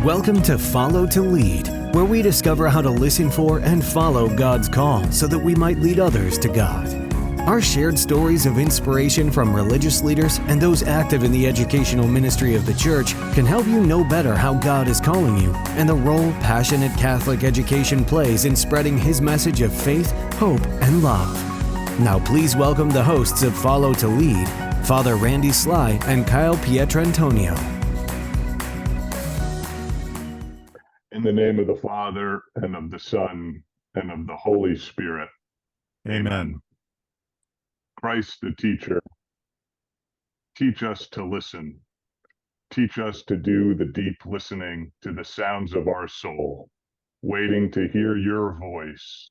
Welcome to Follow to Lead, where we discover how to listen for and follow God's call so that we might lead others to God. Our shared stories of inspiration from religious leaders and those active in the educational ministry of the church can help you know better how God is calling you and the role passionate Catholic education plays in spreading His message of faith, hope, and love. Now please welcome the hosts of Follow to Lead, Father Randy Sly and Kyle Pietrantonio. In the name of the Father, and of the Son, and of the Holy Spirit. Amen. Christ the teacher, teach us to listen. Teach us to do the deep listening to the sounds of our soul, waiting to hear your voice,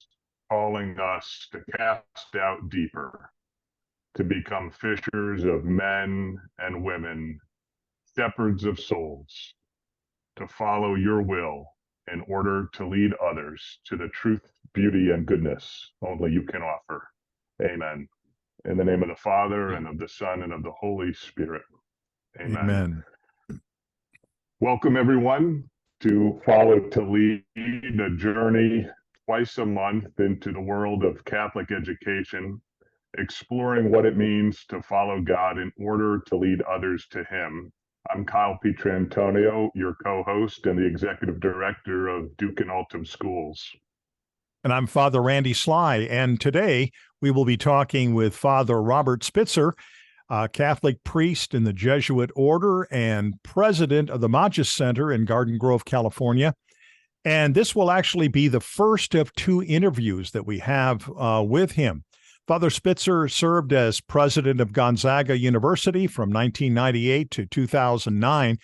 calling us to cast out deeper, to become fishers of men and women, shepherds of souls, to follow your will in order to lead others to the truth, beauty, and goodness only you can offer. Amen. In the name of the Father, and of the Son, and of the Holy Spirit. Amen. Amen. Welcome, everyone, to Follow to Lead, a journey twice a month into the world of Catholic education, exploring what it means to follow God in order to lead others to Him. I'm Kyle Pietrantonio, your co-host and the executive director of Duke and Altum Schools. And I'm Father Randy Sly, and today we will be talking with Father Robert Spitzer, a Catholic priest in the Jesuit order and president of the Magis Center in Garden Grove, California. And this will actually be the first of two interviews that we have with him. Father Spitzer served as president of Gonzaga University from 1998 to 2009,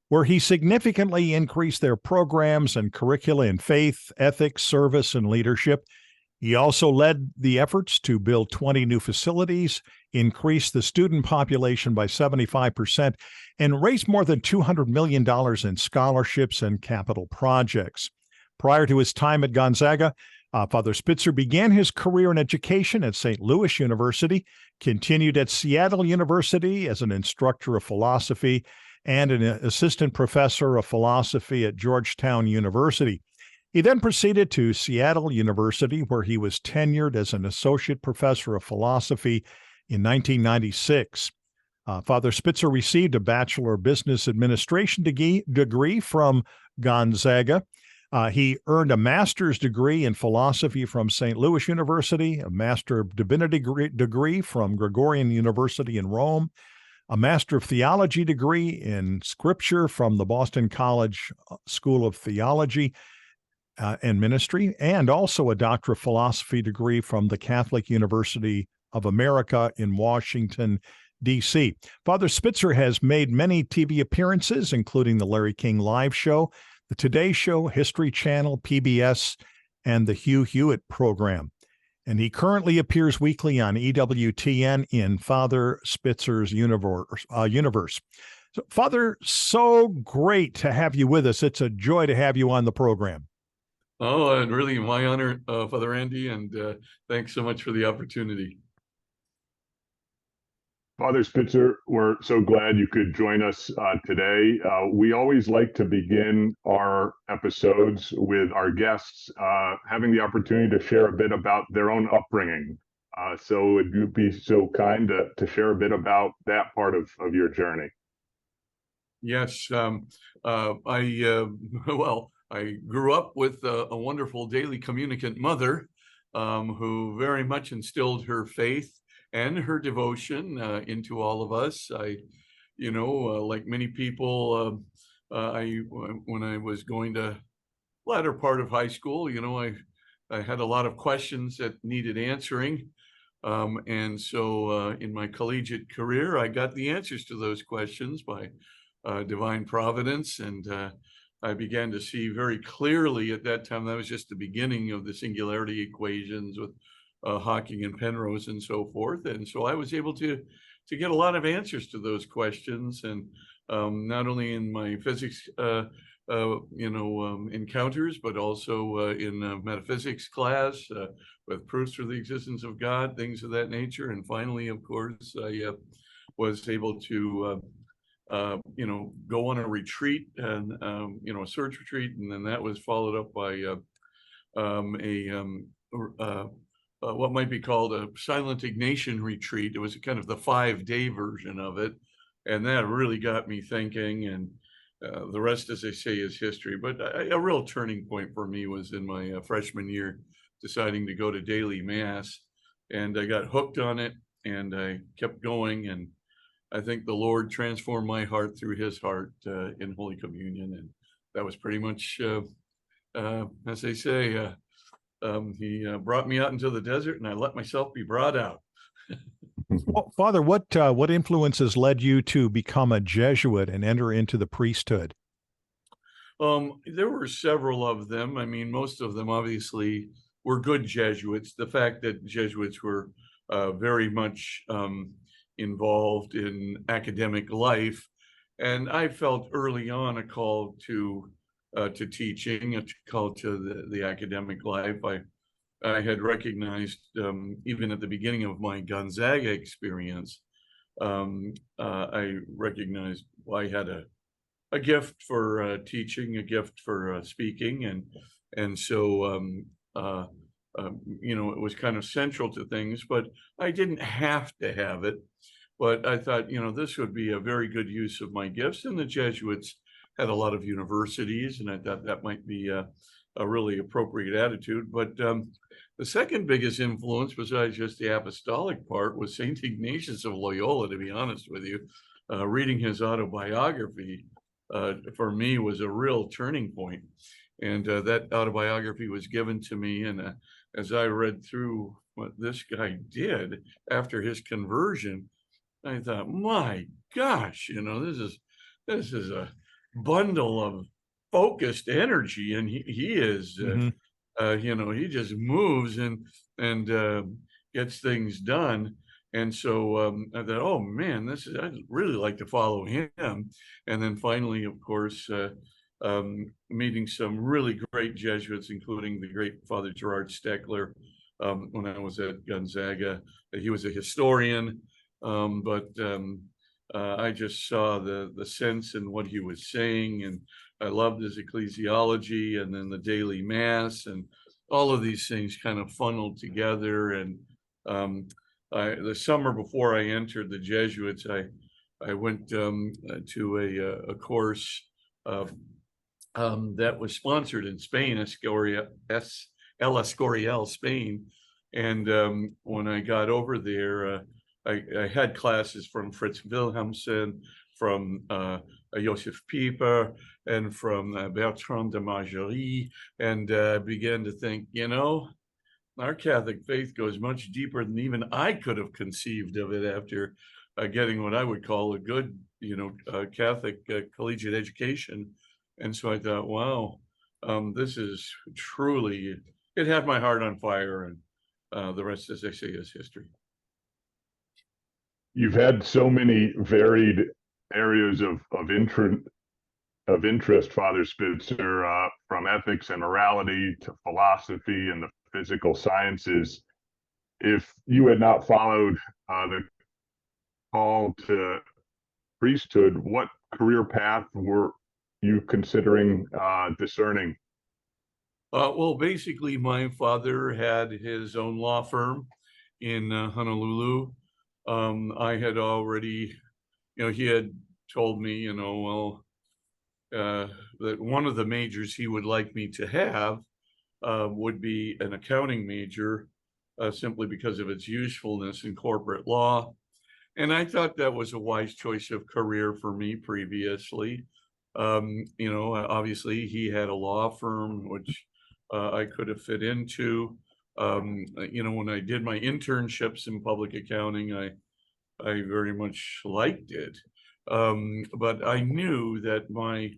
where he significantly increased their programs and curricula in faith, ethics, service, and leadership. He also led the efforts to build 20 new facilities, increase the student population by 75%, and raise more than $200 million in scholarships and capital projects. Prior to his time at Gonzaga, Father Spitzer began his career in education at St. Louis University, continued at Seattle University as an instructor of philosophy, and an assistant professor of philosophy at Georgetown University. He then proceeded to Seattle University, where he was tenured as an associate professor of philosophy in 1996. Father Spitzer received a Bachelor of Business Administration degree from Gonzaga. He earned a master's degree in philosophy from St. Louis University, a Master of Divinity degree from Gregorian University in Rome, a Master of Theology degree in Scripture from the Boston College School of Theology and Ministry, and also a Doctor of Philosophy degree from the Catholic University of America in Washington, D.C. Father Spitzer has made many TV appearances, including the Larry King Live Show, the Today Show, History Channel, PBS, and the Hugh Hewitt program. And he currently appears weekly on EWTN in Father Spitzer's universe. So, Father, so great to have you with us. It's a joy to have you on the program. Oh, and really my honor, Father Andy, and thanks so much for the opportunity. Father Spitzer, we're so glad you could join us today. We always like to begin our episodes with our guests having the opportunity to share a bit about their own upbringing. So would you be so kind to share a bit about that part of your journey? Yes, I grew up with a wonderful daily communicant mother who very much instilled her faith and her devotion into all of us. Like many people, when I was going to latter part of high school, I had a lot of questions that needed answering. And so in my collegiate career, I got the answers to those questions by divine providence. And I began to see very clearly at that time, that was just the beginning of the singularity equations with Hawking and Penrose and so forth. And so I was able to get a lot of answers to those questions, and not only in my physics encounters, but also in metaphysics class with proofs for the existence of God, things of that nature. And finally, of course, I was able to go on a retreat and, a search retreat. And then that was followed up by what might be called a Silent Ignatian retreat. It was kind of the 5-day version of it. And that really got me thinking, and the rest, as they say, is history. But a real turning point for me was in my freshman year, deciding to go to daily mass. And I got hooked on it, and I kept going. And I think the Lord transformed my heart through his heart in Holy Communion. And that was pretty much, as they say, he brought me out into the desert, and I let myself be brought out. Well, Father, what influences led you to become a Jesuit and enter into the priesthood? There were several of them. I mean, most of them obviously were good Jesuits. The fact that Jesuits were very much involved in academic life, and I felt early on a call to teaching, a call to the academic life. I had recognized, even at the beginning of my Gonzaga experience, I recognized I had a gift for teaching, a gift for speaking, and so it was kind of central to things. But I didn't have to have it. But I thought, this would be a very good use of my gifts, and the Jesuits had a lot of universities, and I thought that might be a really appropriate attitude. But the second biggest influence, besides just the apostolic part, was St. Ignatius of Loyola, to be honest with you. Reading his autobiography, for me, was a real turning point. And that autobiography was given to me. And as I read through what this guy did after his conversion, I thought, my gosh, this is a bundle of focused energy, and he is he just moves and gets things done. And so I thought, oh man, I'd really like to follow him. And then finally, of course, meeting some really great Jesuits, including the great Father Gerard Steckler. When I was at Gonzaga, he was a historian, but I just saw the sense in what he was saying, and I loved his ecclesiology, and then the daily mass, and all of these things kind of funneled together. And the summer before I entered the Jesuits, I went to a course that was sponsored in Spain, El Escorial, Spain. And when I got over there, I had classes from Fritz Wilhelmsen, from Joseph Pieper, and from Bertrand de Margerie, and began to think, our Catholic faith goes much deeper than even I could have conceived of it after getting what I would call a good, Catholic collegiate education. And so I thought, wow, this is truly, it had my heart on fire, and the rest, as I say, is history. You've had so many varied areas of interest, Father Spitzer, from ethics and morality to philosophy and the physical sciences. If you had not followed the call to priesthood, what career path were you considering discerning? Well, basically, my father had his own law firm in Honolulu. I had already, he had told me, that one of the majors he would like me to have would be an accounting major, simply because of its usefulness in corporate law. And I thought that was a wise choice of career for me previously. Obviously he had a law firm, which I could have fit into. When I did my internships in public accounting, I very much liked it. But I knew that my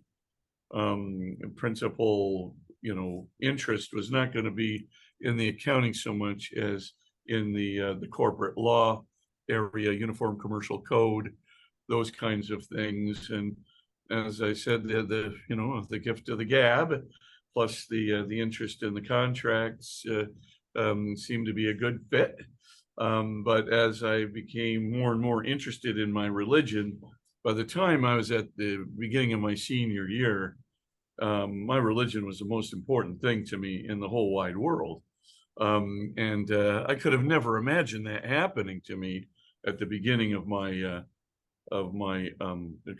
principal, interest was not going to be in the accounting so much as in the corporate law area, Uniform Commercial Code, those kinds of things. And as I said, the gift of the gab, plus the interest in the contracts, seemed to be a good fit. But as I became more and more interested in my religion, by the time I was at the beginning of my senior year, my religion was the most important thing to me in the whole wide world. And I could have never imagined that happening to me at the beginning of my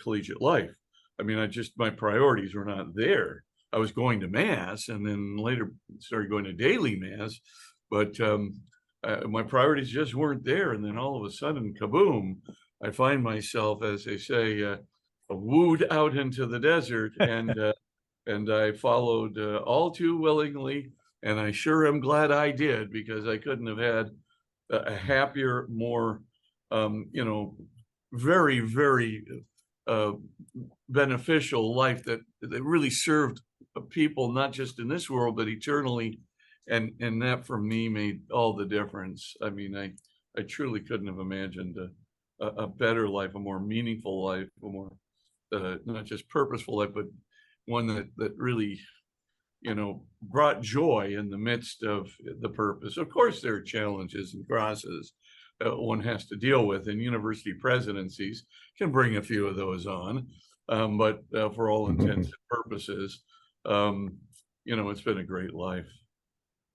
collegiate life. I mean, my priorities were not there. I was going to Mass, and then later started going to daily Mass, but my priorities just weren't there. And then all of a sudden, kaboom, I find myself, as they say, wooed out into the desert, and I followed all too willingly. And I sure am glad I did, because I couldn't have had a happier, more, very, very beneficial life that really served people, not just in this world, but eternally. And that for me made all the difference. I mean, I truly couldn't have imagined a better life, a more meaningful life, a more not just purposeful life, but one that really, brought joy in the midst of the purpose. Of course, there are challenges and crosses one has to deal with, and university presidencies can bring a few of those on. But for all intents and purposes, it's been a great life.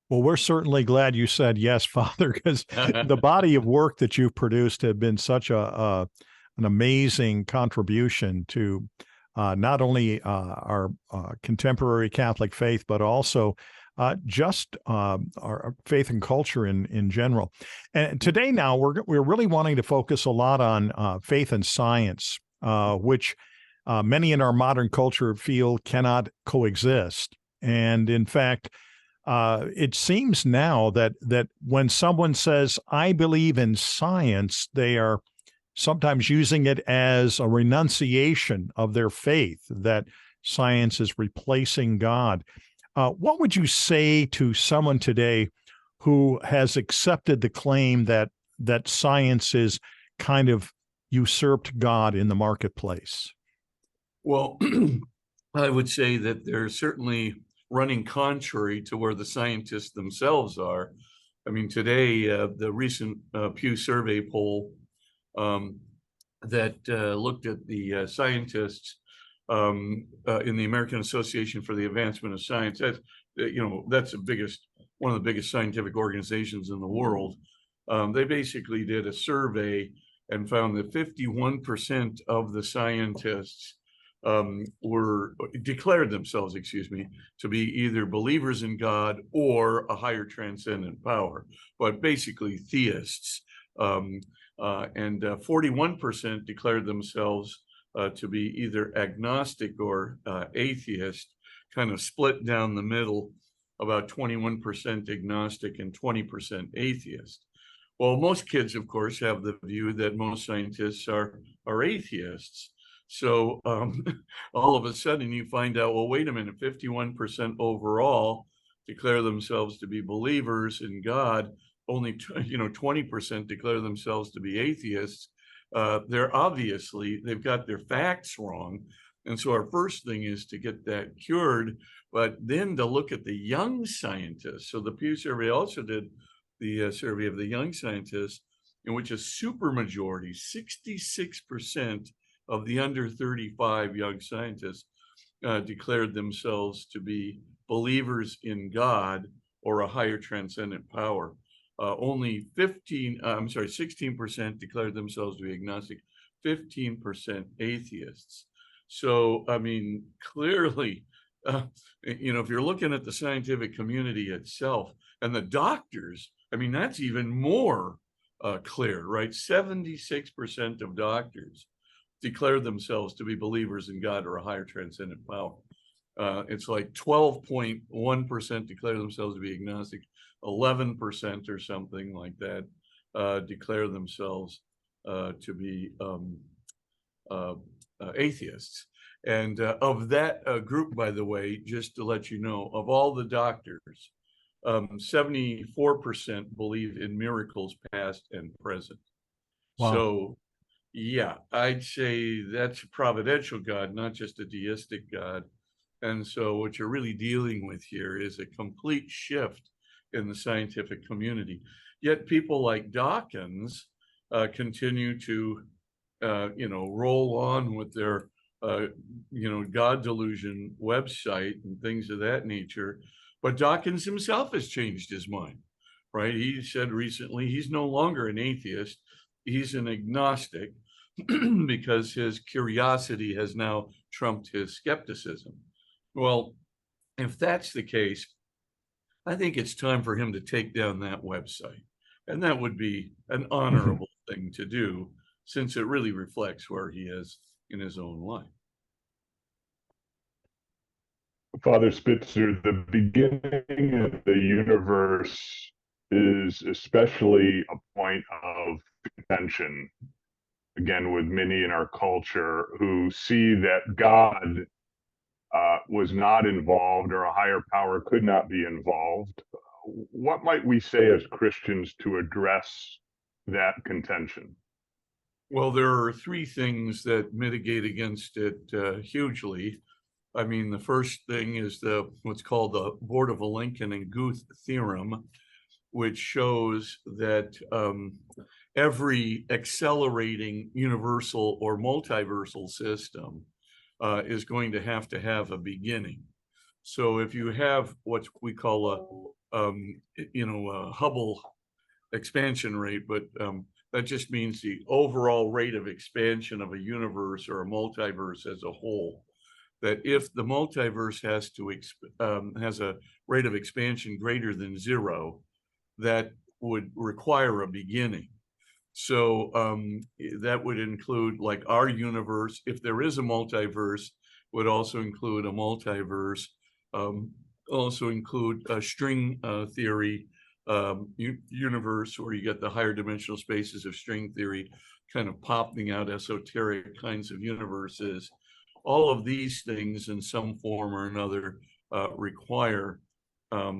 Well, we're certainly glad you said yes, Father, because the body of work that you've produced have been such an amazing contribution to not only our contemporary Catholic faith, but also just our faith and culture in general. And today now we're really wanting to focus a lot on faith and science, which many in our modern culture feel cannot coexist. And in fact, it seems now that when someone says, I believe in science, they are sometimes using it as a renunciation of their faith, that science is replacing God. What would you say to someone today who has accepted the claim that science is kind of usurped God in the marketplace? Well, I would say that they're certainly running contrary to where the scientists themselves are. I mean, today, the recent Pew survey poll that looked at the scientists in the American Association for the Advancement of Science. That's one of the biggest scientific organizations in the world. They basically did a survey and found that 51% of the scientists declared themselves, to be either believers in God or a higher transcendent power, but basically theists. And 41% declared themselves to be either agnostic or atheist, kind of split down the middle, about 21% agnostic and 20% atheist. Well, most kids, of course, have the view that most scientists are atheists. So all of a sudden you find out, well, wait a minute, 51% overall declare themselves to be believers in God. Only 20% declare themselves to be atheists. They've got their facts wrong. And so our first thing is to get that cured, but then to look at the young scientists. So the Pew survey also did the survey of the young scientists, in which a supermajority, 66% of the under 35 young scientists declared themselves to be believers in God or a higher transcendent power. Only 16% declared themselves to be agnostic, 15% atheists. So, I mean, clearly, if you're looking at the scientific community itself and the doctors, I mean, that's even more clear, right? 76% of doctors declare themselves to be believers in God or a higher transcendent power. It's like 12.1% declare themselves to be agnostic, 11% or something like that declare themselves to be atheists. And of that group, by the way, just to let you know, of all the doctors, 74% believe in miracles past and present. Wow. So, yeah, I'd say that's a providential God, not just a deistic God. And so what you're really dealing with here is a complete shift in the scientific community. Yet people like Dawkins continue to roll on with their, God delusion website and things of that nature. But Dawkins himself has changed his mind, right? He said recently he's no longer an atheist. He's an agnostic because his curiosity has now trumped his skepticism. Well, if that's the case, I think it's time for him to take down that website. And that would be an honorable thing to do, since it really reflects where he is in his own life. Father Spitzer, the beginning of the universe is especially a point of contention, again, with many in our culture who see that God was not involved, or a higher power could not be involved. What might we say as Christians to address that contention? Well, there are three things that mitigate against it hugely. I mean, the first thing is what's called the Bordovil-Lincoln and Guth theorem, which shows that every accelerating universal or multiversal system is going to have a beginning. So if you have what we call a Hubble expansion rate, but that just means the overall rate of expansion of a universe or a multiverse as a whole. That if the multiverse has a rate of expansion greater than 0, that would require a beginning. So that would include, like, our universe. If there is a multiverse, would also include a multiverse, also include a string theory universe, where you get the higher dimensional spaces of string theory kind of popping out esoteric kinds of universes. All of these things in some form or another require a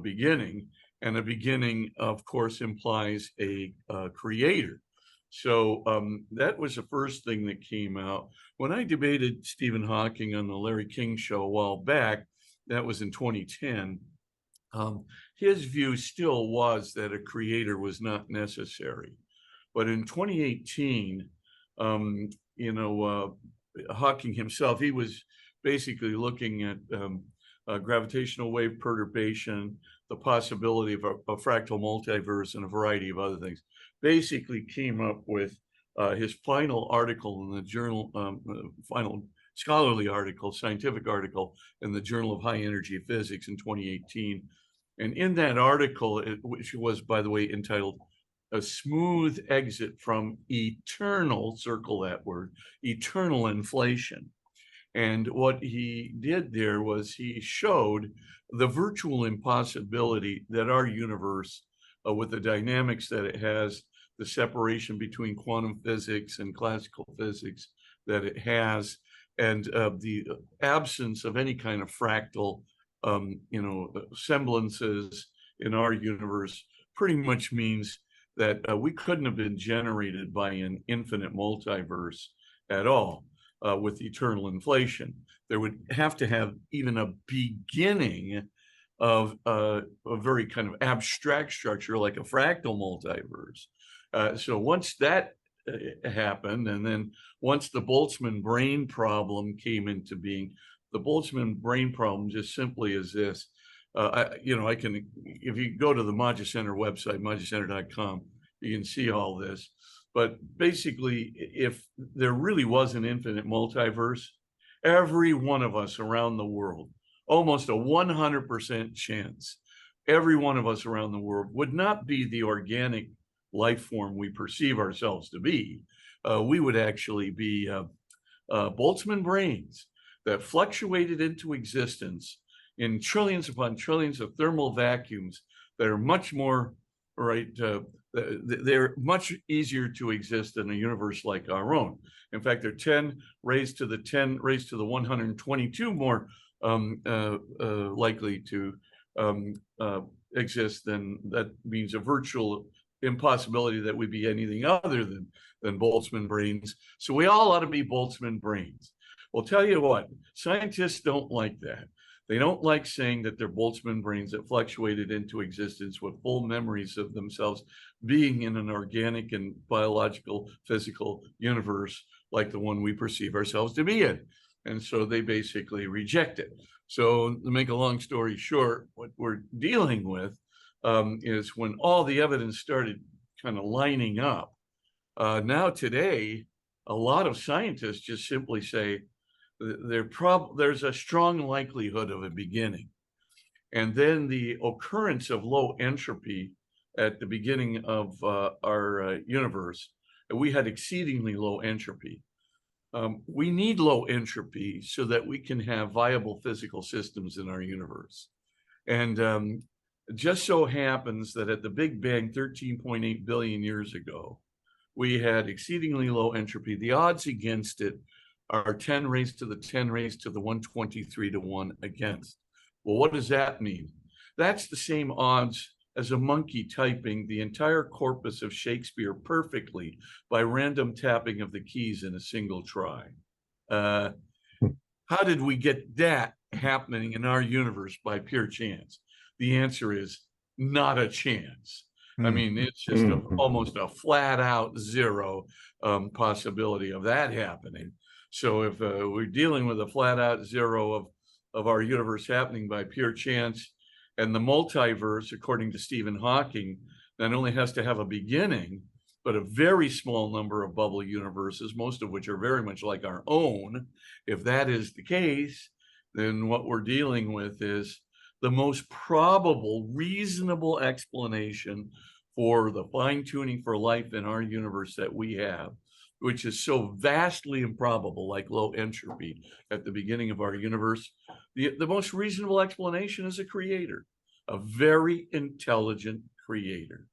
beginning, and a beginning, of course, implies a creator. So that was the first thing that came out. When I debated Stephen Hawking on the Larry King show a while back, that was in 2010, his view still was that a creator was not necessary. But in 2018, Hawking himself, he was basically looking at gravitational wave perturbation, the possibility of a fractal multiverse, and a variety of other things. Basically came up with his final article in the journal, final scholarly article, scientific article in the Journal of High Energy Physics in 2018. And in that article, which was, by the way, entitled "A Smooth Exit from Eternal," circle that word, eternal inflation. And what he did there was he showed the virtual impossibility that our universe, with the dynamics that it has, the separation between quantum physics and classical physics that it has, and the absence of any kind of fractal semblances in our universe, pretty much means that we couldn't have been generated by an infinite multiverse at all with eternal inflation. There would have to have even a beginning of a very kind of abstract structure like a fractal multiverse. So once that happened, and then once the Boltzmann brane problem came into being, the Boltzmann brane problem just simply is this. I can, if you go to the Maggia Center website, maggiacenter.com, you can see all this. But basically, if there really was an infinite multiverse, every one of us around the world, almost a 100% chance, every one of us around the world would not be the organic life form we perceive ourselves to be. We would actually be Boltzmann branes that fluctuated into existence in trillions upon trillions of thermal vacuums that are much more, right, they're much easier to exist in a universe like our own. In fact, they're 10 raised to the 122 more likely to exist. Then that means a virtual impossibility that we'd be anything other than Boltzmann branes. So we all ought to be Boltzmann branes. Well, tell you what, scientists don't like that. They don't like saying that they're Boltzmann brains that fluctuated into existence with full memories of themselves being in an organic and biological, physical universe like the one we perceive ourselves to be in. And so they basically reject it. So to make a long story short, what we're dealing with is when all the evidence started kind of lining up. Now today, a lot of scientists just simply say there's a strong likelihood of a beginning. And then the occurrence of low entropy at the beginning of our universe, we had exceedingly low entropy. We need low entropy so that we can have viable physical systems in our universe. And it just so happens that at the Big Bang 13.8 billion years ago, we had exceedingly low entropy. The odds against it are 10 raised to the 10 raised to the 123 to 1 against. Well, what does that mean? That's the same odds as a monkey typing the entire corpus of Shakespeare perfectly by random tapping of the keys in a single try. How did we get that happening in our universe by pure chance? The answer is not a chance. I mean, it's just almost a flat out zero possibility of that happening. So if we're dealing with a flat out zero of our universe happening by pure chance, and the multiverse, according to Stephen Hawking, not only has to have a beginning, but a very small number of bubble universes, most of which are very much like our own. If that is the case, then what we're dealing with is the most probable, reasonable explanation for the fine-tuning for life in our universe that we have, which is so vastly improbable, like low entropy at the beginning of our universe. The most reasonable explanation is a creator, a very intelligent creator.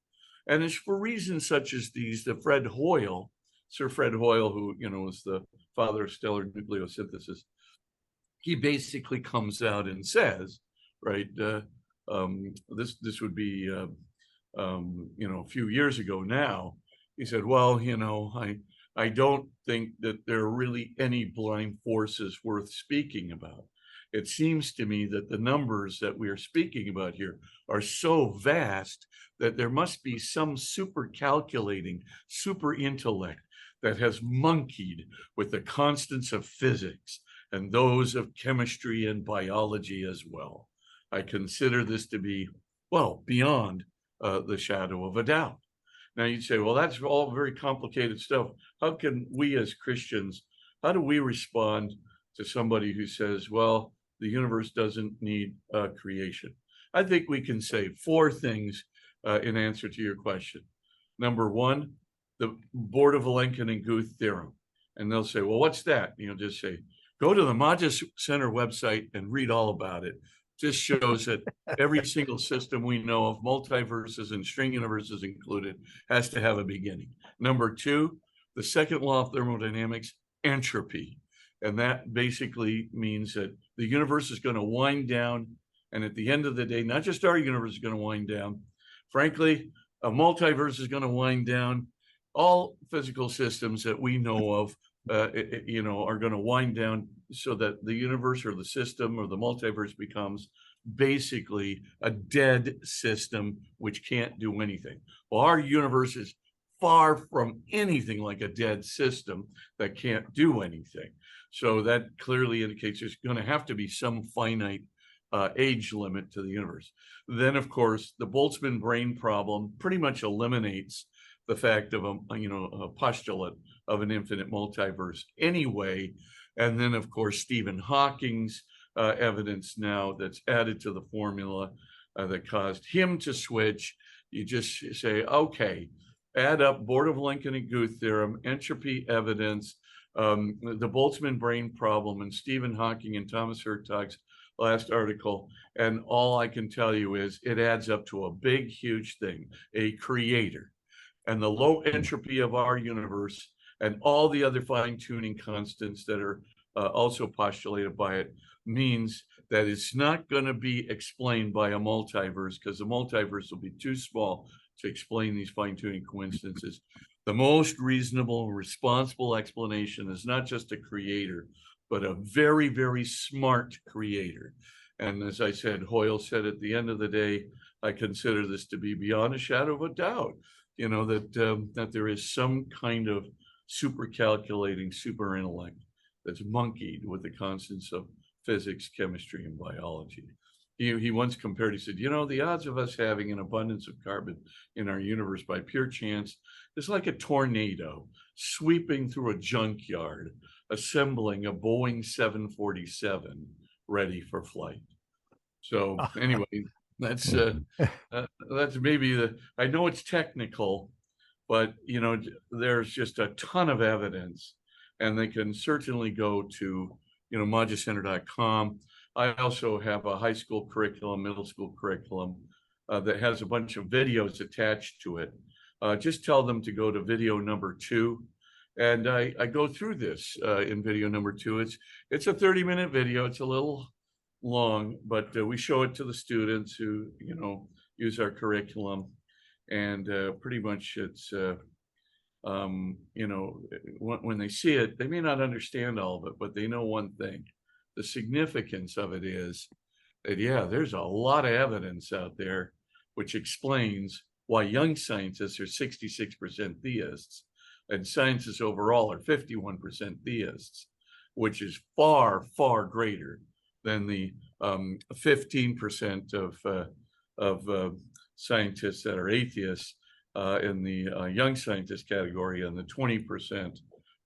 And it's for reasons such as these that Fred Hoyle, Sir Fred Hoyle, who was the father of stellar nucleosynthesis, he basically comes out and says, right, this would be a few years ago now. He said, well, I don't think that there are really any blind forces worth speaking about. It seems to me that the numbers that we are speaking about here are so vast that there must be some super calculating, super intellect that has monkeyed with the constants of physics and those of chemistry and biology as well. I consider this to be, well, beyond the shadow of a doubt. Now you'd say, well, that's all very complicated stuff. How can we as Christians, how do we respond to somebody who says, well, the universe doesn't need creation? I think we can say 4 things in answer to your question. Number 1, the Borda-Vilenkin and Guth theorem. And they'll say, well, what's that? Just say, go to the Magis Center website and read all about it. Just shows that every single system we know of, multiverses and string universes included, has to have a beginning. Number 2, the second law of thermodynamics, entropy. And that basically means that the universe is going to wind down. And at the end of the day, not just our universe is going to wind down. Frankly, a multiverse is going to wind down. All physical systems that we know of are going to wind down so that the universe or the system or the multiverse becomes basically a dead system which can't do anything. Well, our universe is far from anything like a dead system that can't do anything. So that clearly indicates there's going to have to be some finite age limit to the universe. Then, of course, the Boltzmann brain problem pretty much eliminates the fact of a postulate of an infinite multiverse anyway. And then, of course, Stephen Hawking's evidence now that's added to the formula that caused him to switch. You just say, okay, add up Borda-Vilenkin and Guth theorem, entropy evidence, the Boltzmann brain problem, and Stephen Hawking and Thomas Hertog's last article. And all I can tell you is it adds up to a big, huge thing, a creator. And the low entropy of our universe and all the other fine-tuning constants that are also postulated by it means that it's not going to be explained by a multiverse, because the multiverse will be too small to explain these fine-tuning coincidences. The most reasonable, responsible explanation is not just a creator, but a very, very smart creator. And as I said, Hoyle said, at the end of the day, I consider this to be beyond a shadow of a doubt, that there is some kind of super calculating, super intellect that's monkeyed with the constants of physics, chemistry, and biology. He once compared, he said, the odds of us having an abundance of carbon in our universe by pure chance is like a tornado sweeping through a junkyard, assembling a Boeing 747 ready for flight. So anyway, that's maybe I know it's technical, but there's just a ton of evidence, and they can certainly go to magicenter.com. I also have a high school curriculum, middle school curriculum that has a bunch of videos attached to it. Just tell them to go to video number 2. And I go through this in video number 2. It's a 30-minute video. It's a little long, but we show it to the students who, use our curriculum. And pretty much it's, when they see it, they may not understand all of it, but they know one thing. The significance of it is that, there's a lot of evidence out there which explains why young scientists are 66% theists and scientists overall are 51% theists, which is far, far greater than the 15% of scientists that are atheists in the young scientist category, and the 20%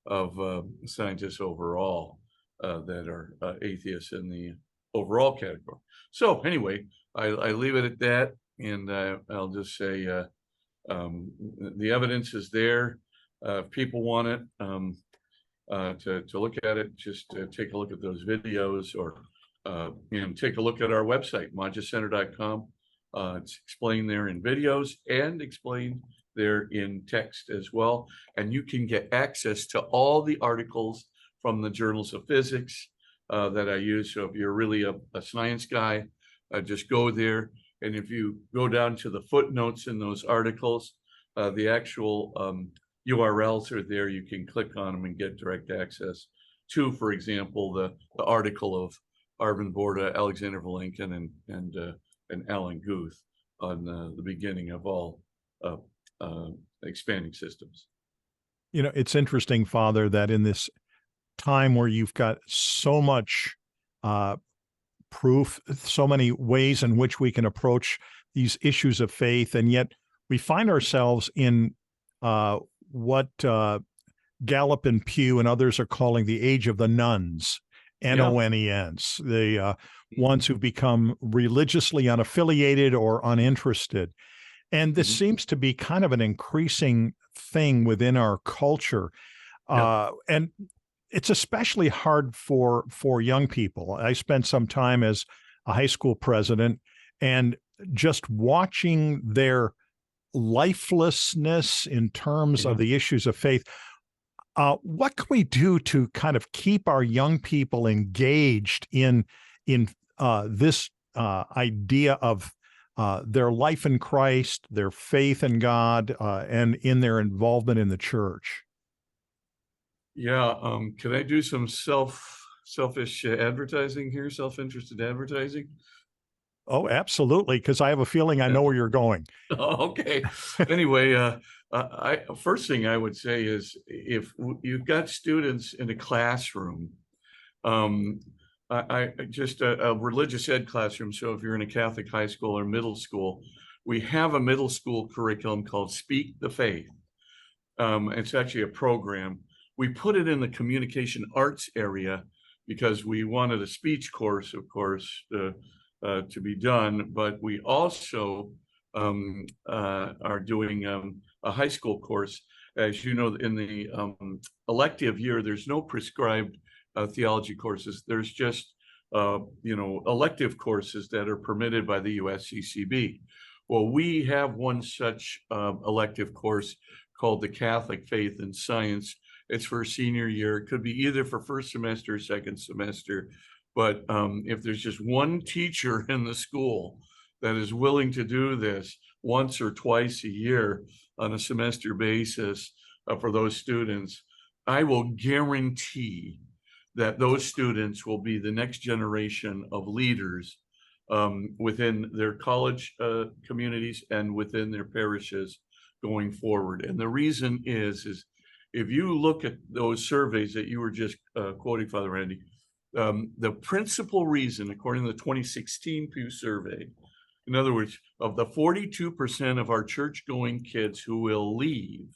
of scientists overall that are atheists in the overall category. So anyway, I leave it at that, and I'll just say the evidence is there. If people want it to look at it, just take a look at those videos, or take a look at our website, magicenter.com. It's explained there in videos and explained there in text as well. And you can get access to all the articles from the journals of physics that I use. So if you're really a science guy, just go there. And if you go down to the footnotes in those articles, the actual URLs are there. You can click on them and get direct access to, for example, the article of Arvind Borda, Alexander Vilenkin, and Alan Guth on the beginning of all expanding systems. It's interesting, Father, that in this time where you've got so much proof, so many ways in which we can approach these issues of faith, and yet we find ourselves in what Gallup and Pew and others are calling the age of the nuns, N-O-N-E-N-S, the ones who become religiously unaffiliated or uninterested. And this seems to be kind of an increasing thing within our culture. And it's especially hard for young people. I spent some time as a high school president, and just watching their lifelessness in terms of the issues of faith. What can we do to kind of keep our young people engaged in this idea of their life in Christ, their faith in God, and in their involvement in the church? Can I do some selfish advertising here, self-interested advertising? Oh, absolutely, because I have a feeling I know where you're going. Okay. Anyway, first thing I would say is, if you've got students in a classroom, I just a religious ed classroom. So if you're in a Catholic high school or middle school, we have a middle school curriculum called Speak the Faith. It's actually a program. We put it in the communication arts area because we wanted a speech course, of course, to be done, but we also are doing a high school course. As you know, in the elective year, there's no prescribed theology courses. There's just elective courses that are permitted by the USCCB. Well, we have one such elective course called the Catholic Faith and Science. It's for senior year. It could be either for first semester or second semester. But if there's just one teacher in the school that is willing to do this once or twice a year on a semester basis for those students, I will guarantee that those students will be the next generation of leaders within their college communities and within their parishes going forward. And the reason is if you look at those surveys that you were just quoting, Father Randy, the principal reason, according to the 2016 Pew survey, in other words, of the 42% of our church-going kids who will leave,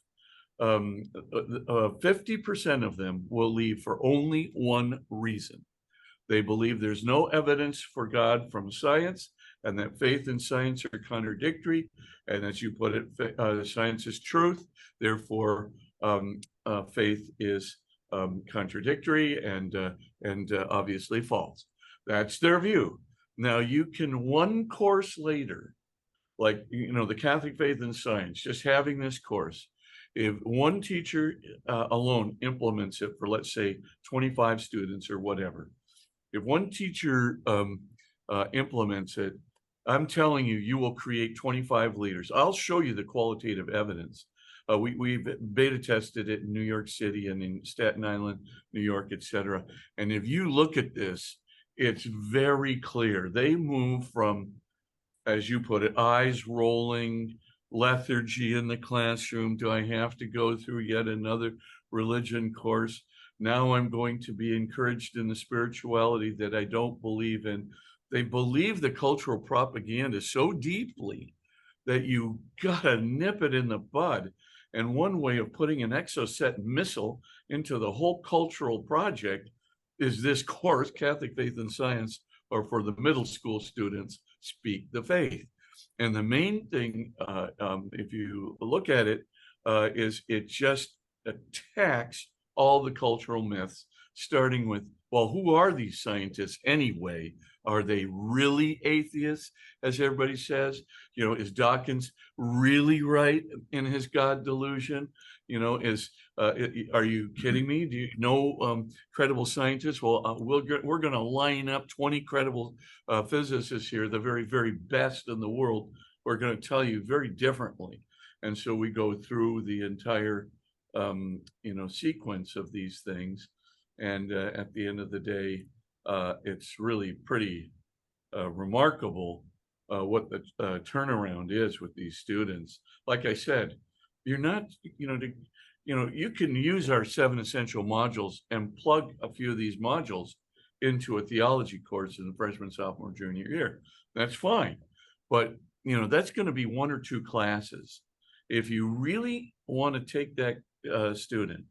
50% of them will leave for only one reason. They believe there's no evidence for God from science, and that faith and science are contradictory. And as you put it, science is truth. Therefore, faith is contradictory and obviously false. That's their view. Now, you can one course later, like, the Catholic Faith and Science, just having this course, if one teacher alone implements it for, let's say, 25 students or whatever, if one teacher implements it, I'm telling you, you will create 25 leaders. I'll show you the qualitative evidence. We've beta tested it in New York City and in Staten Island, New York, etc. And if you look at this, it's very clear. They move from, as you put it, eyes rolling, lethargy in the classroom. Do I have to go through yet another religion course? Now I'm going to be encouraged in the spirituality that I don't believe in. They believe the cultural propaganda so deeply that you gotta nip it in the bud. And one way of putting an Exocet missile into the whole cultural project is this course, Catholic Faith and Science, or for the middle school students, Speak the Faith. And the main thing, if you look at it, is it just attacks all the cultural myths, starting with, well, who are these scientists anyway? Are they really atheists, as everybody says? Is Dawkins really right in his God delusion? Are you kidding me? Do you know credible scientists? Well, we're going to line up 20 credible physicists here, the very, very best in the world. We're going to tell you very differently. And so we go through the entire, sequence of these things. And at the end of the day, it's really pretty remarkable what the turnaround is with these students. Like I said, you're not, you can use our 7 essential modules and plug a few of these modules into a theology course in the freshman, sophomore, junior year. That's fine. But, that's going to be 1 or 2 classes. If you really want to take that student,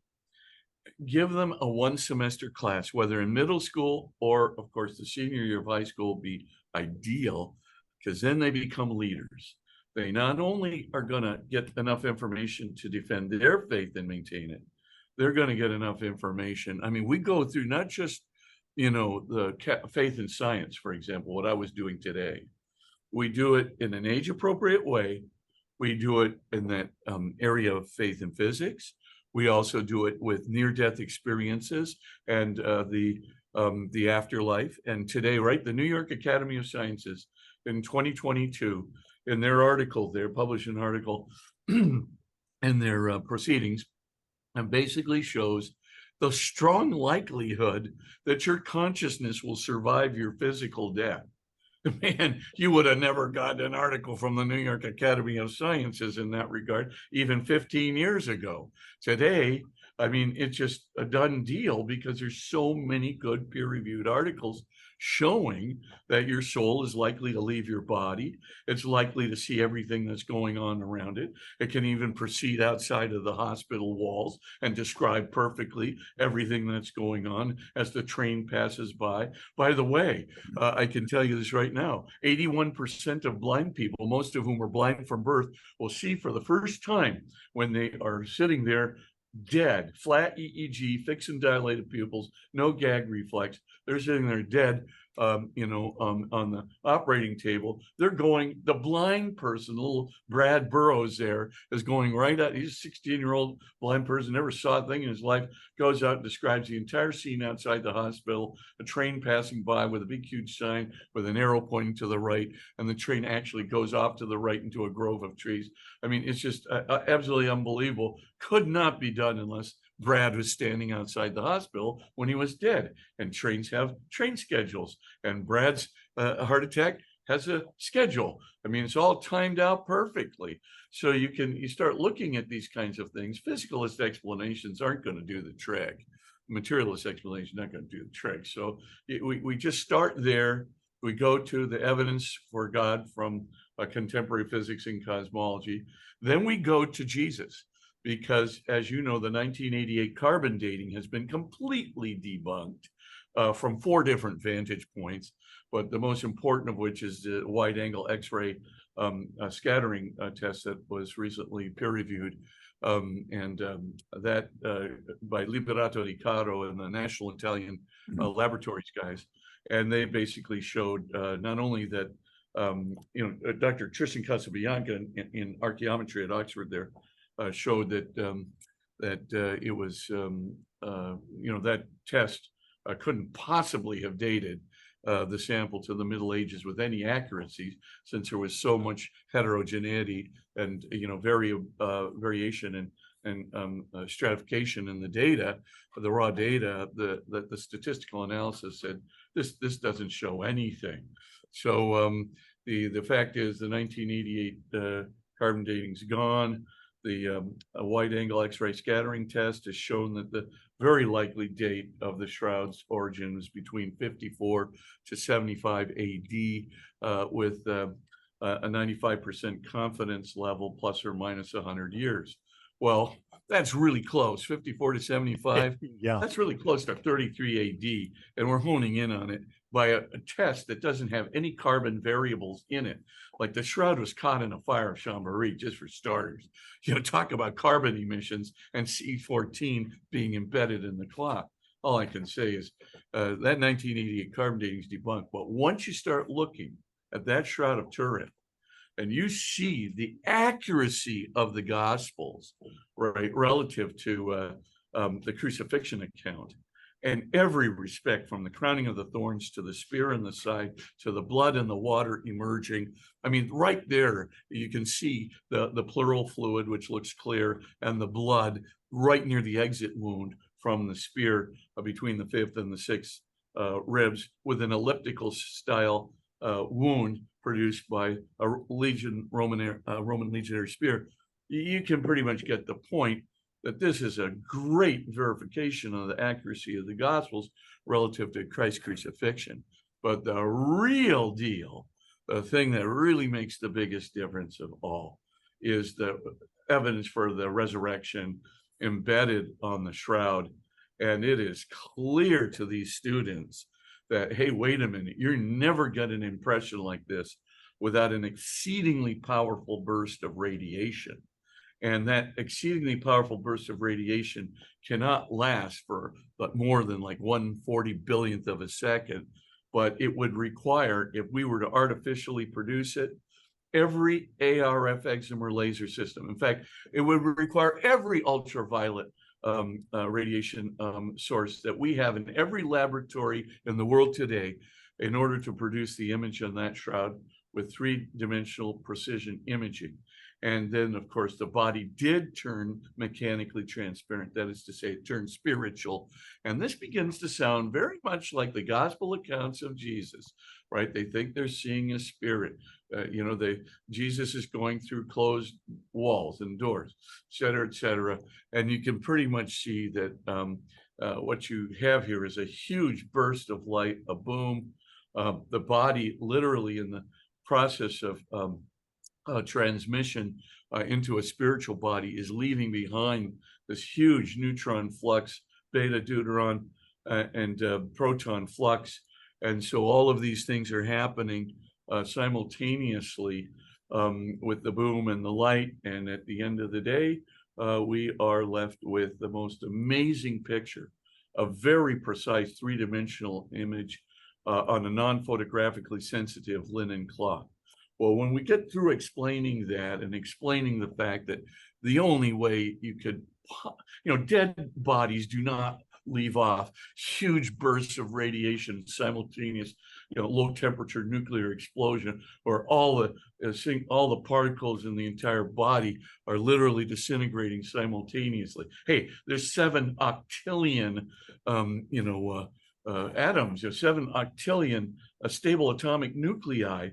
give them a 1-semester class, whether in middle school or, of course, the senior year of high school would be ideal, because then they become leaders. They not only are going to get enough information to defend their faith and maintain it, they're going to get enough information. I mean, we go through not just, the faith and science, for example, what I was doing today. We do it in an age-appropriate way. We do it in that area of faith and physics. We also do it with near-death experiences and the afterlife. And today, right, the New York Academy of Sciences in 2022, in their article, they published an article in their proceedings, and basically shows the strong likelihood that your consciousness will survive your physical death. Man, you would have never gotten an article from the New York Academy of Sciences in that regard, even 15 years ago. Today, I mean, it's just a done deal because there's so many good peer-reviewed articles showing that your soul is likely to leave your body. It's likely to see everything that's going on around it. It can even proceed outside of the hospital walls and describe perfectly everything that's going on as the train passes by. By the way, I can tell you this right now, 81% of blind people, most of whom are blind from birth, will see for the first time when they are sitting there dead, flat EEG, fixed and dilated pupils, no gag reflex. They're sitting there dead, on the operating table. They're going, the blind person, little Brad Burroughs there, is going right out. He's a 16-year-old blind person, never saw a thing in his life, goes out and describes the entire scene outside the hospital, a train passing by with a big, huge sign with an arrow pointing to the right, and the train actually goes off to the right into a grove of trees. I mean, it's just absolutely unbelievable. Could not be done unless Brad was standing outside the hospital when he was dead, and trains have train schedules, and Brad's heart attack has a schedule. I mean, it's all timed out perfectly. So you start looking at these kinds of things. Physicalist explanations aren't going to do the trick. Materialist explanation not going to do the trick. So we just start there. We go to the evidence for God from contemporary physics and cosmology. Then we go to Jesus, because as you know, the 1988 carbon dating has been completely debunked from 4 different vantage points, but the most important of which is the wide angle X-ray scattering test that was recently peer reviewed. That by Liberato Di Caro and the National Italian Laboratories guys. And they basically showed not only that, Dr. Tristan Casabianca in archaeometry at Oxford there showed that it was, that test couldn't possibly have dated the sample to the Middle Ages with any accuracy, since there was so much heterogeneity and variation and stratification in the data, the raw data. The statistical analysis said this doesn't show anything. So the fact is the 1988 carbon dating's gone. The wide angle X-ray scattering test has shown that the very likely date of the shroud's origin was between 54 to 75 AD, with a 95% confidence level, plus or minus 100 years. Well, that's really close. 54 to 75. Yeah, that's really close to 33 AD, and we're honing in on it by a test that doesn't have any carbon variables in it. Like the shroud was caught in a fire of Chambéry, just for starters. Talk about carbon emissions and C14 being embedded in the clock. All I can say is that 1988 carbon dating is debunked. But once you start looking at that shroud of Turin, and you see the accuracy of the Gospels, right, relative to the crucifixion account, in every respect, from the crowning of the thorns to the spear in the side to the blood and the water emerging. I mean, right there, you can see the pleural fluid, which looks clear, and the blood right near the exit wound from the spear between the 5th and the 6th ribs, with an elliptical style wound produced by a Roman legionary spear. You can pretty much get the point that this is a great verification of the accuracy of the Gospels relative to Christ's crucifixion. But the real deal, the thing that really makes the biggest difference of all, is the evidence for the resurrection embedded on the shroud. And it is clear to these students that, hey, wait a minute, you're never get an impression like this without an exceedingly powerful burst of radiation. And that exceedingly powerful burst of radiation cannot last for more than like 1/40 billionth of a second. But it would require, if we were to artificially produce it, every ARF excimer laser system. In fact, it would require every ultraviolet radiation source that we have in every laboratory in the world today in order to produce the image on that shroud with 3-dimensional precision imaging. And then, of course, the body did turn mechanically transparent. That is to say, it turned spiritual. And this begins to sound very much like the gospel accounts of Jesus, right? They think they're seeing a spirit. Jesus is going through closed walls and doors, et cetera, et cetera. And you can pretty much see that what you have here is a huge burst of light, a boom. The body literally in the process of transmission into a spiritual body is leaving behind this huge neutron flux, beta deuteron and proton flux. And so all of these things are happening simultaneously with the boom and the light. And at the end of the day, we are left with the most amazing picture, a very precise 3-dimensional image on a non-photographically sensitive linen cloth. Well, when we get through explaining that and explaining the fact that the only way you could, dead bodies do not leave off. Huge bursts of radiation, simultaneous, low temperature nuclear explosion, or all the particles in the entire body are literally disintegrating simultaneously. Hey, there's 7 octillion, atoms, 7 octillion stable atomic nuclei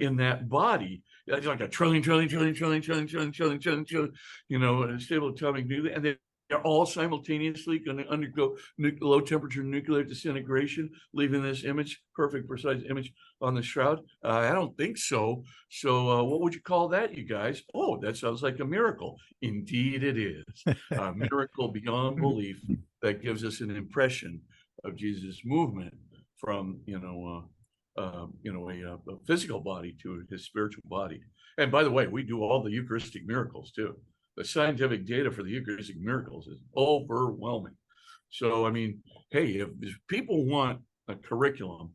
in that body. It's like a trillion, stable atomic nuclei, and they're all simultaneously going to undergo low temperature nuclear disintegration, leaving this image, perfect, precise image on the shroud. I don't think so. So what would you call that, you guys? Oh, that sounds like a miracle. Indeed it is. A miracle beyond belief that gives us an impression of Jesus' movement from, a physical body to his spiritual body. And by the way, we do all the Eucharistic miracles too. The scientific data for the Eucharistic miracles is overwhelming. So, I mean, hey, if people want a curriculum,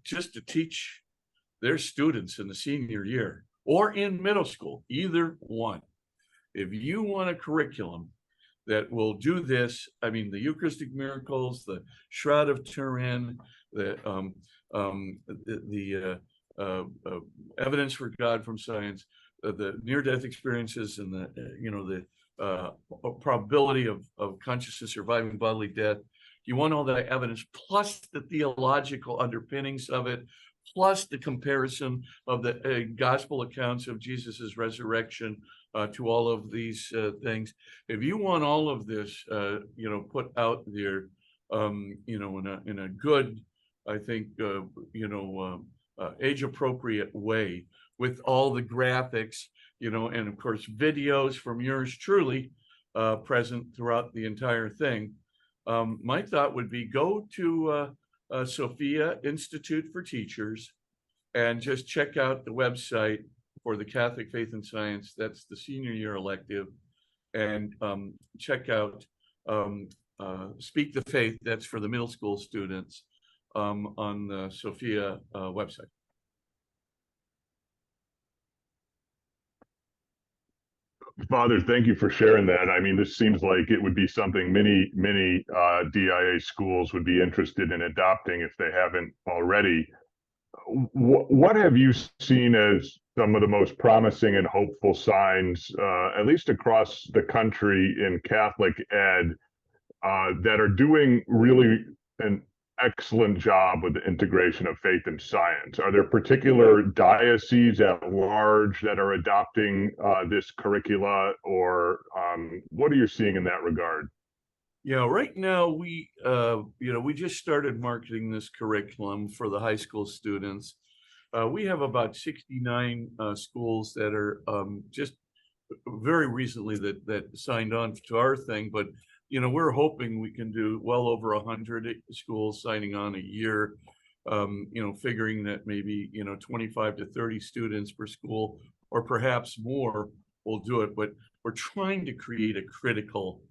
just to teach their students in the senior year or in middle school, either one, if you want a curriculum that will do this, I mean, the Eucharistic miracles, the Shroud of Turin, the evidence for God from science, the near-death experiences, and the probability of consciousness surviving bodily death. You want all that evidence, plus the theological underpinnings of it, plus the comparison of the gospel accounts of Jesus's resurrection to all of these things. If you want all of this, put out there, in a good, I think, age-appropriate way, with all the graphics, and of course videos from yours truly present throughout the entire thing. My thought would be go to Sophia Institute for Teachers and just check out the website for the Catholic Faith and Science. That's the senior year elective. And check out Speak the Faith. That's for the middle school students on the Sophia website. Father, thank you for sharing that. I mean, this seems like it would be something many DIA schools would be interested in adopting if they haven't already. What have you seen as some of the most promising and hopeful signs, at least across the country in Catholic ed, that are doing really an excellent job with the integration of faith and science? Are there particular dioceses at large that are adopting this curricula, or what are you seeing in that regard? Yeah, right now we just started marketing this curriculum for the high school students. We have about 69 schools that are just very recently that signed on to our thing, but we're hoping we can do well over 100 schools signing on a year, figuring that maybe 25 to 30 students per school, or perhaps more, will do it. But we're trying to create a critical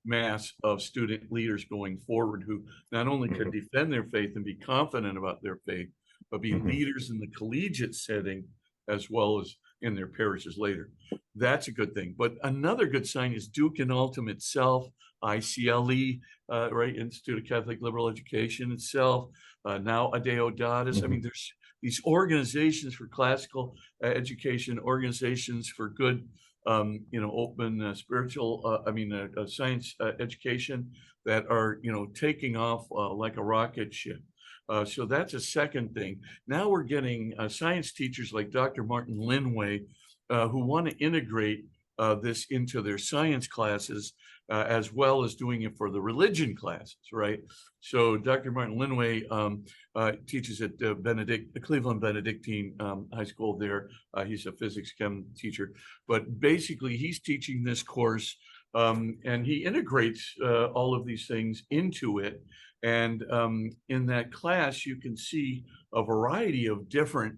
mass of student leaders going forward who not only can defend their faith and be confident about their faith, but be leaders in the collegiate setting as well as in their parishes later. That's a good thing. But another good sign is Duke and Altum itself, ICLE, right, Institute of Catholic Liberal Education itself, now Adeodatus. I mean, there's these organizations for classical education, organizations for good, open spiritual, science education that are, taking off like a rocket ship. So that's a second thing. Now we're getting science teachers like Dr. Martin Linway, who want to integrate this into their science classes, as well as doing it for the religion classes, right? So Dr. Martin Linway teaches at Cleveland Benedictine High School there. He's a physics chem teacher, but basically he's teaching this course, and he integrates all of these things into it. And in that class, you can see a variety of different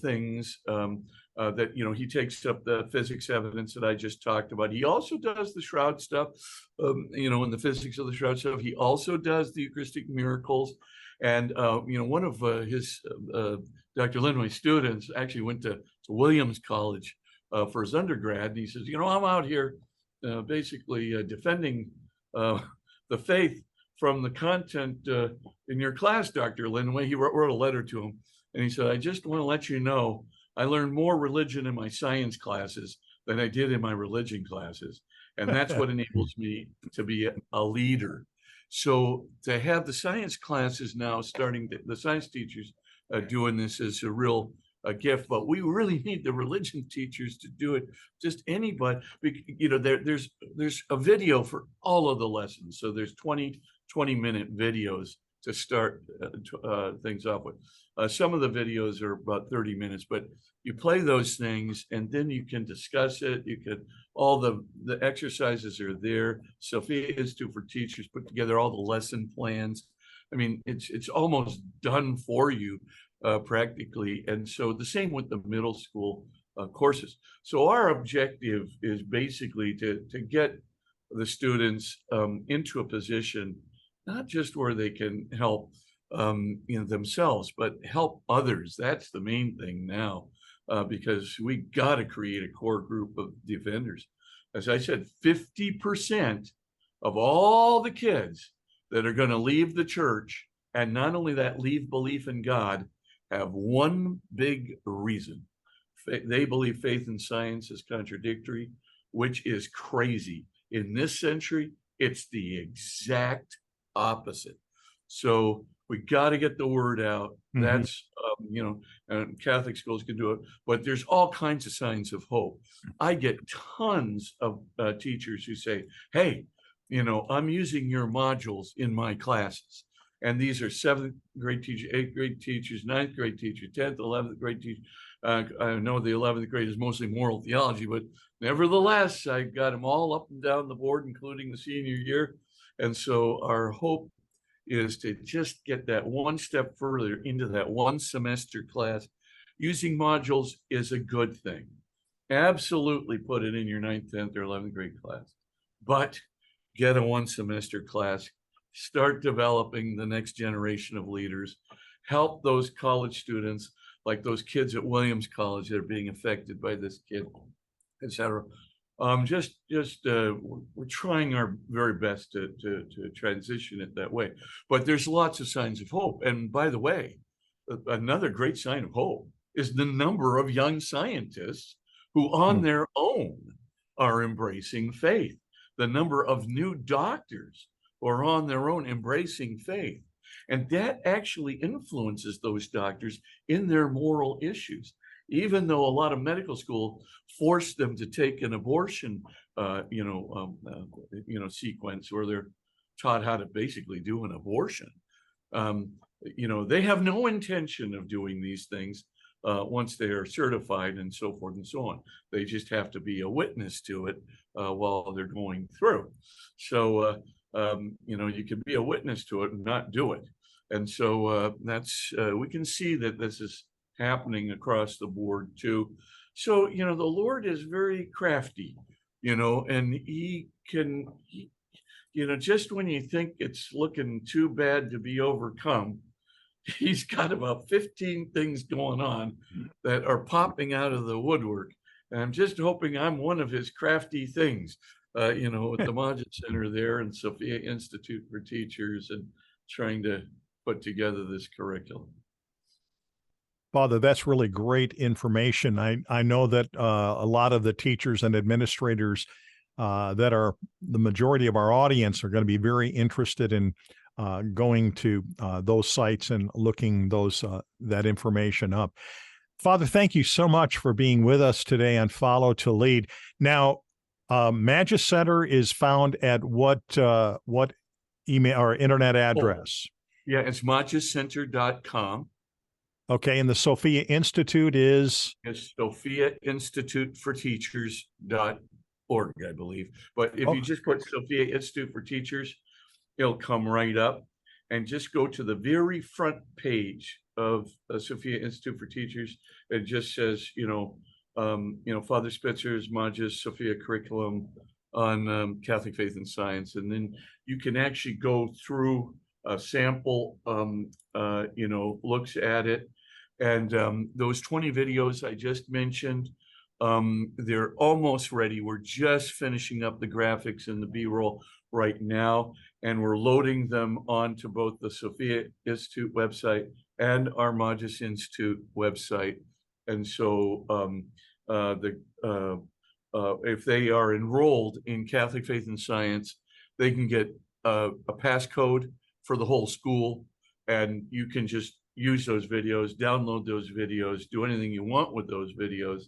things that, he takes up the physics evidence that I just talked about. He also does the shroud stuff, in the physics of the shroud stuff. He also does the Eucharistic miracles. And, one of his, Dr. Linway's students actually went to Williams College for his undergrad. And he says, I'm out here basically defending the faith from the content in your class, Dr. Linway. He wrote a letter to him, and he said, I just want to let you know, I learned more religion in my science classes than I did in my religion classes. And that's what enables me to be a leader. So to have the science classes now starting, the science teachers doing this is a real gift, but we really need the religion teachers to do it. Just anybody, you know, there's a video for all of the lessons. So there's 20-minute videos to start things off with. Some of the videos are about 30 minutes, but you play those things and then you can discuss it. You can, all the exercises are there. Sophia Institute for Teachers put together all the lesson plans. I mean, it's almost done for you practically. And so the same with the middle school courses. So our objective is basically to get the students into a position, not just where they can help themselves, but help others. That's the main thing now, because we got to create a core group of defenders. As I said, 50% of all the kids that are going to leave the church, and not only that, leave belief in God, have one big reason. They believe faith and science is contradictory, which is crazy. In this century, it's the exact opposite. So we got to get the word out. Mm-hmm. That's, and Catholic schools can do it, but there's all kinds of signs of hope. I get tons of teachers who say, hey, I'm using your modules in my classes. And these are 7th grade teachers, 8th grade teachers, 9th grade teachers, 10th, 11th grade teachers. I know the 11th grade is mostly moral theology, but nevertheless, I got them all up and down the board, including the senior year. And so our hope is to just get that one step further into that one semester class. Using modules is a good thing. Absolutely put it in your 9th, 10th, or 11th grade class. But get a one semester class. Start developing the next generation of leaders. Help those college students, like those kids at Williams College that are being affected by this kid, etc. We're trying our very best to transition it that way. But there's lots of signs of hope. And by the way, another great sign of hope is the number of young scientists who on their own are embracing faith. The number of new doctors or on their own embracing faith. And that actually influences those doctors in their moral issues. Even though a lot of medical school force them to take an abortion, sequence where they're taught how to basically do an abortion. They have no intention of doing these things once they are certified and so forth and so on. They just have to be a witness to it while they're going through. So, you can be a witness to it and not do it. And so that's, we can see that this is happening across the board too. So, the Lord is very crafty, and he can, just when you think it's looking too bad to be overcome, he's got about 15 things going on that are popping out of the woodwork. And I'm just hoping I'm one of his crafty things. With the Magid Center there and Sophia Institute for Teachers and trying to put together this curriculum. Father, that's really great information. I know that a lot of the teachers and administrators that are the majority of our audience are going to be very interested in going to those sites and looking that information up. Father, thank you so much for being with us today on Follow to Lead. Now, Magid Center is found at what email or internet address? Yeah, it's magidcenter.com. Okay, and the Sophia Institute is? It's Sophia Institute for Teachers.org, I believe. But if you just put Sophia Institute for Teachers, it'll come right up. And just go to the very front page of Sophia Institute for Teachers. It just says, Father Spitzer's Magid Sophia curriculum on Catholic faith and science. And then you can actually go through a sample, looks at it. And those 20 videos I just mentioned, they're almost ready. We're just finishing up the graphics and the B-roll. right now, and we're loading them onto both the Sophia Institute website and our Magis Institute website. And so if they are enrolled in Catholic Faith and Science, they can get a passcode for the whole school, and you can just use those videos, download those videos, do anything you want with those videos.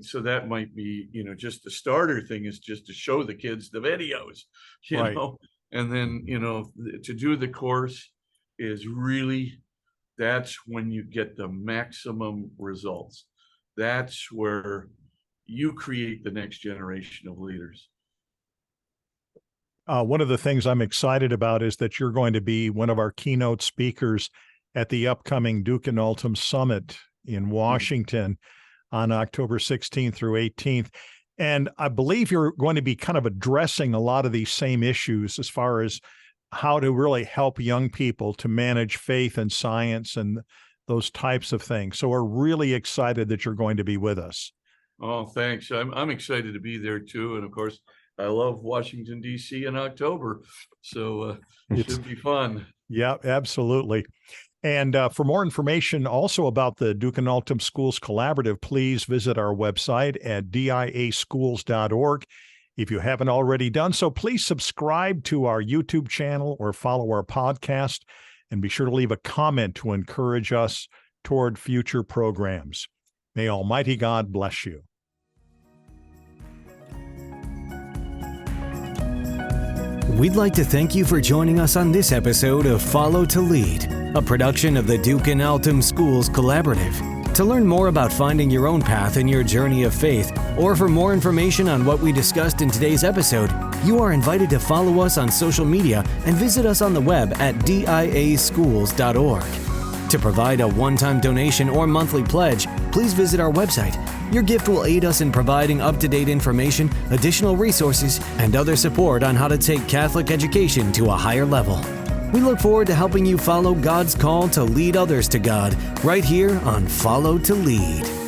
So that might be, just the starter thing is just to show the kids the videos, you Right. know, and then, to do the course is really, that's when you get the maximum results. That's where you create the next generation of leaders. One of the things I'm excited about is that you're going to be one of our keynote speakers at the upcoming Duc in Altum Summit in Washington on October 16th through 18th. And I believe you're going to be kind of addressing a lot of these same issues as far as how to really help young people to manage faith and science and those types of things. So we're really excited that you're going to be with us. Oh, thanks. I'm excited to be there too. And of course, I love Washington, D.C. in October. So it should be fun. Yeah, absolutely. And for more information also about the Duc in Altum Schools Collaborative, please visit our website at diaschools.org. If you haven't already done so, please subscribe to our YouTube channel or follow our podcast, and be sure to leave a comment to encourage us toward future programs. May Almighty God bless you. We'd like to thank you for joining us on this episode of Follow to Lead, a production of the Duc in Altum Schools Collaborative. To learn more about finding your own path in your journey of faith, or for more information on what we discussed in today's episode, you are invited to follow us on social media and visit us on the web at diaschools.org. To provide a one-time donation or monthly pledge, please visit our website. Your gift will aid us in providing up-to-date information, additional resources, and other support on how to take Catholic education to a higher level. We look forward to helping you follow God's call to lead others to God right here on Follow to Lead.